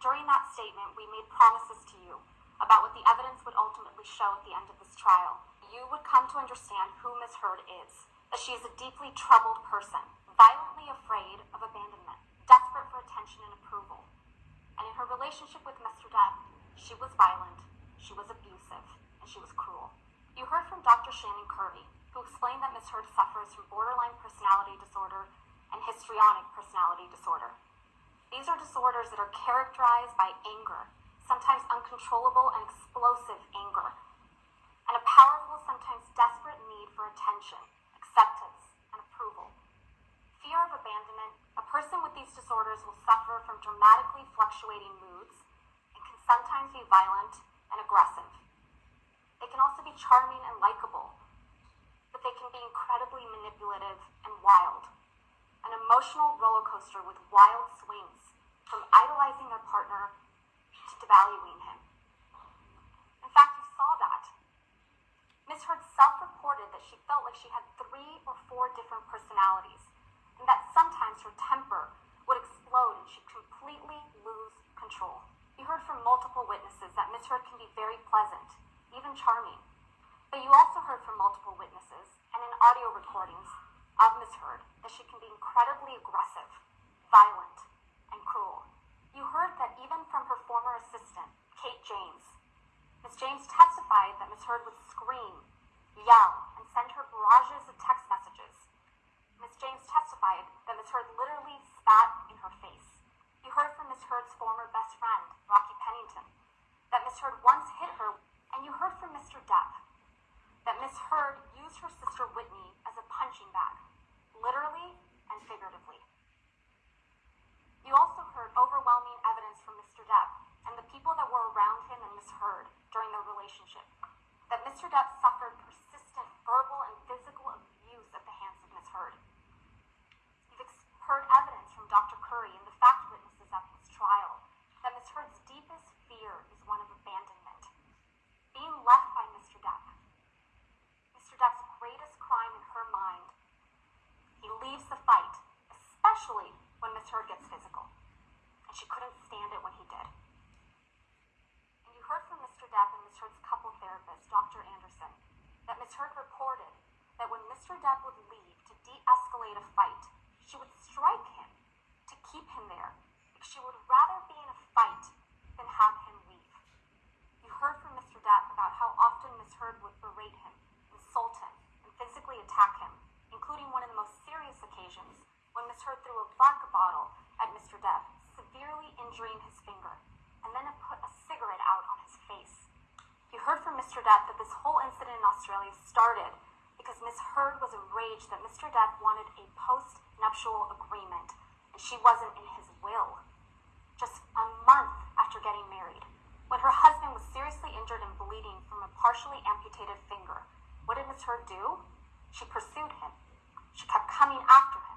During that statement, we made promises to you about what the evidence would ultimately show at the end of this trial. You would come to understand who Ms. Heard is, that she is a deeply troubled person, violently afraid of abandonment, desperate for attention and approval. And in her relationship with Mr. Depp, she was violent, she was abusive, and she was cruel. You heard from Dr. Shannon Curry, who explained that Ms. Heard suffers from borderline personality disorder and histrionic personality disorder. These are disorders that are characterized by anger, sometimes uncontrollable and explosive anger, and a powerful, sometimes desperate need for attention, acceptance, and approval. Fear of abandonment, a person with these disorders will suffer from dramatically fluctuating moods and can sometimes be violent and aggressive. They can also be charming and likable, but they can be incredibly manipulative and wild. An emotional roller coaster with wild swings, from idolizing their partner to devaluing him. In fact, you saw that. Ms. Heard self-reported that she felt like she had 3 or 4 different personalities, and that sometimes her temper would explode and she'd completely lose control. You heard from multiple witnesses that Ms. Heard can be very pleasant, even charming. But you also heard from multiple witnesses, and in audio recordings of Ms. Heard, that she can be incredibly aggressive, violent, and cruel. You heard that even from her former assistant, Kate James. Ms. James testified that Ms. Heard would scream, yell, and send her barrages of text messages. Ms. James testified that Ms. Heard literally spat in her face. You heard from Ms. Heard's former best friend, Rocky Pennington, that Ms. Heard once hit her, and you heard from Mr. Depp that Ms. Heard used her sister Whitney as a punching bag, literally and figuratively. You also heard overwhelming evidence from Mr. Depp and the people that were around him and Ms. Heard during their relationship, that Mr. Depp suffered persistent verbal and physical abuse at the hands of Ms. Heard. You've heard evidence from Dr. Curry and the fact witnesses at this trial that Ms. Heard's deepest fear is one of abandonment, being left by Mr. Depp. Mr. Depp's greatest crime in her mind. He leaves the fight, especially when Ms. Heard gets physical, and she couldn't stand it when he did. And you heard from Mr. Depp and Ms. Heard's couple therapist, Dr. Anderson, that Ms. Heard reported that when Mr. Depp would leave to de-escalate a fight, she would strike him to keep him there, because she would rather be in a fight than have him leave. You heard from Mr. Depp about how often Ms. Heard would berate him, insult him, and physically attack him, including one of the most serious occasions when Ms. Heard threw a vodka bottle at Mr. Depp, severely injuring his finger, and then put a cigarette out on his face. You heard from Mr. Depp that this whole incident in Australia started because Ms. Heard was enraged that Mr. Depp wanted a post-nuptial agreement, and she wasn't in his will. Just a month after getting married, when her husband was seriously injured and bleeding from a partially amputated finger, what did Ms. Heard do? She pursued him. She kept coming after him.